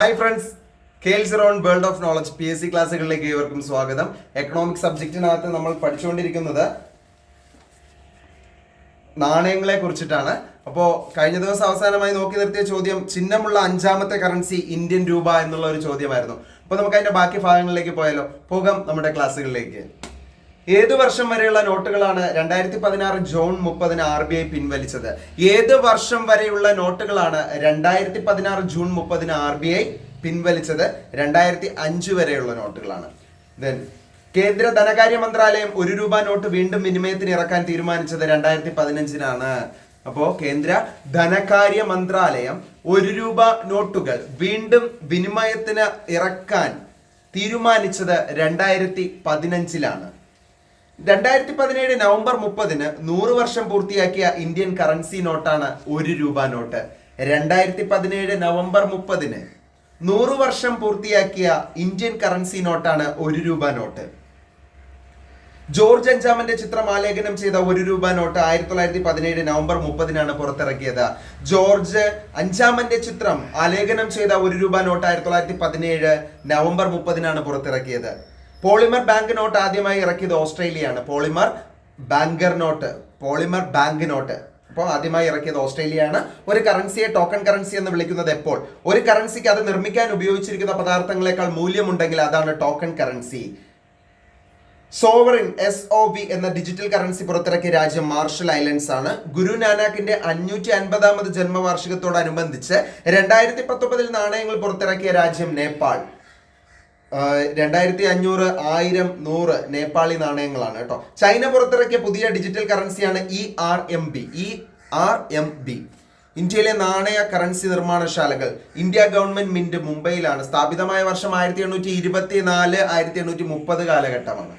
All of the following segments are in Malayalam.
Hi friends, KL0 world of knowledge PSC ക്ലാസ്സുകളിലേക്ക് ഏവർക്കും സ്വാഗതം. എക്കണോമിക് സബ്ജക്റ്റിനകത്ത് നമ്മൾ പഠിച്ചുകൊണ്ടിരിക്കുന്നത് നാണയങ്ങളെ കുറിച്ചിട്ടാണ്. അപ്പോൾ കഴിഞ്ഞ ദിവസം അവസാനമായി നോക്കി നിർത്തിയ ചോദ്യം ചിഹ്നമുള്ള അഞ്ചാമത്തെ കറൻസി ഇന്ത്യൻ രൂപ എന്നുള്ള ഒരു ചോദ്യമായിരുന്നു. അപ്പോൾ നമുക്ക് അതിന്റെ ബാക്കി ഭാഗങ്ങളിലേക്ക് പോകാം നമ്മുടെ ക്ലാസ്സുകളിലേക്ക്. ഏത് വർഷം വരെയുള്ള നോട്ടുകളാണ് 2016 ജൂൺ 30 RBI പിൻവലിച്ചത്? ഏത് വർഷം വരെയുള്ള നോട്ടുകളാണ് 2016 ജൂൺ 30 RBI പിൻവലിച്ചത്? 2005 വരെയുള്ള നോട്ടുകളാണ്. കേന്ദ്ര ധനകാര്യ മന്ത്രാലയം 1 രൂപ നോട്ട് വീണ്ടും വിനിമയത്തിന് ഇറക്കാൻ തീരുമാനിച്ചത് 2015 അപ്പോ കേന്ദ്ര ധനകാര്യ മന്ത്രാലയം 1 രൂപ നോട്ടുകൾ വീണ്ടും വിനിമയത്തിന് ഇറക്കാൻ തീരുമാനിച്ചത് 2015 2017 നവംബർ 30 100 വർഷം പൂർത്തിയാക്കിയ ഇന്ത്യൻ കറൻസി നോട്ടാണ് 1 രൂപ നോട്ട്. 2017 നവംബർ 30 100 വർഷം പൂർത്തിയാക്കിയ ഇന്ത്യൻ കറൻസി നോട്ടാണ് 1 രൂപ നോട്ട്. ജോർജ് അഞ്ചാമന്റെ ചിത്രം ആലേഖനം ചെയ്ത 1 രൂപ നോട്ട് 1917 നവംബർ 30 പുറത്തിറക്കിയത്. ജോർജ് അഞ്ചാമന്റെ ചിത്രം ആലേഖനം ചെയ്ത 1 രൂപ നോട്ട് 1917 നവംബർ 30 പുറത്തിറക്കിയത്. പോളിമർ ബാങ്ക് നോട്ട് ആദ്യമായി ഇറക്കിയത് ഓസ്ട്രേലിയയാണ്. പോളിമർ ബാങ്ക് നോട്ട് അപ്പോൾ ആദ്യമായി ഇറക്കിയത് ഓസ്ട്രേലിയയാണ്. ഒരു കറൻസിയെ ടോക്കൺ കറൻസി എന്ന് വിളിക്കുന്നത് എപ്പോൾ ഒരു കറൻസിക്ക് അത് നിർമ്മിക്കാൻ ഉപയോഗിച്ചിരിക്കുന്ന പദാർത്ഥങ്ങളെക്കാൾ മൂല്യമുണ്ടെങ്കിൽ അതാണ് ടോക്കൺ കറൻസി. സോവറിൻ SOV എന്ന ഡിജിറ്റൽ കറൻസി പുറത്തിറക്കിയ രാജ്യം മാർഷൽ ഐലൻഡ്സ് ആണ്. ഗുരു നാനാക്കിന്റെ 550ാമത് ജന്മവാർഷികത്തോടനുബന്ധിച്ച് 2019 നാണയങ്ങൾ പുറത്തിറക്കിയ രാജ്യം നേപ്പാൾ. 2500, 1000, 100 നേപ്പാളി നാണയങ്ങളാണ് കേട്ടോ. ചൈന പുറത്തിറക്കിയ പുതിയ ഡിജിറ്റൽ കറൻസിയാണ് ERMB. ഇന്ത്യയിലെ നാണയ കറൻസി നിർമ്മാണശാലകൾ. ഇന്ത്യ ഗവൺമെന്റ് മിന്റ് മുംബൈയിലാണ്. സ്ഥാപിതമായ വർഷം 1824, 1830 കാലഘട്ടമാണ്.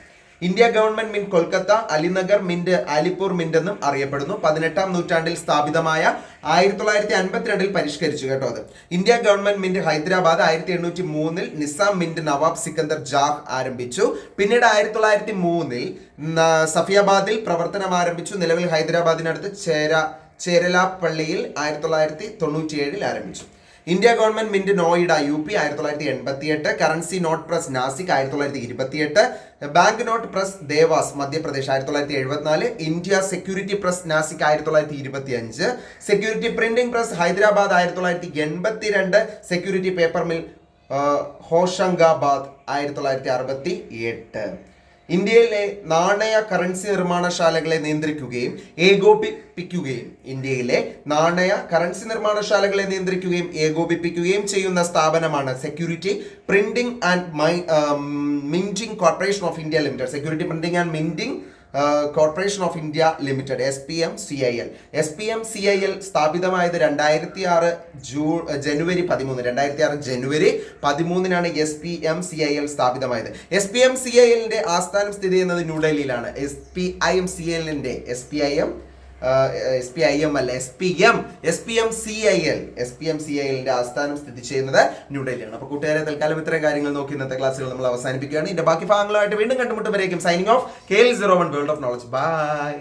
India government mint Kolkata, Alinagar mint, Alipur mint എന്നും അറിയപ്പെടുന്നു. 18ാം നൂറ്റാണ്ടിൽ സ്ഥാപിതമായ 1952 പരിഷ്കരിച്ചു കേട്ടോ അത്. India government mint Hyderabad 1803 Nizam mint Nawab Sikandar Jah ആരംഭിച്ചു. പിന്നീട് 1903 സഫിയാബാദിൽ പ്രവർത്തനം ആരംഭിച്ചു. നിലവിൽ ഹൈദരാബാദിനടുത്ത് ചേരലാപ്പള്ളിയിൽ 1997 ആരംഭിച്ചു. India government mint Noida UP 1988. Currency note press Nashik 1928. Bank note press Dewas Madhya Pradesh 1974. India security press Nashik 1925. Security printing press Hyderabad 1982. Security paper mill Hoshangabad 1968. ഇന്ത്യയിലെ നാണയ കറൻസി നിർമ്മാണശാലകളെ നിയന്ത്രിക്കുകയും ഏകോപിപ്പിക്കുകയും ചെയ്യുന്ന സ്ഥാപനമാണ് security printing and minting corporation of India limited. Security printing and minting corporation of India limited SPMCIL സ്ഥാപിതമായത് 2006 ജനുവരി 13 SPMCIL സ്ഥാപിതമായത്. SPMCILന്റെ ആസ്ഥാനം സ്ഥിതി ചെയ്യുന്നത് ന്യൂഡൽഹിയിലാണ്. SPMCILന്റെ ആസ്ഥാനം സ്ഥിതി ചെയ്യുന്നത് ന്യൂഡൽഹിയാണ്. അപ്പോൾ കൂട്ടുകാരെ, തൽക്കാലം ഇത്രയും കാര്യങ്ങൾ നോക്കി ഇന്നത്തെ ക്ലാസ്സുകൾ നമ്മൾ അവസാനിപ്പിക്കുകയാണ്. ഇതിന്റെ ബാക്കി ഭാഗങ്ങളുമായിട്ട് വീണ്ടും കണ്ടുമുട്ടുമ്പോഴേക്കും signing off KL01 world of knowledge. By.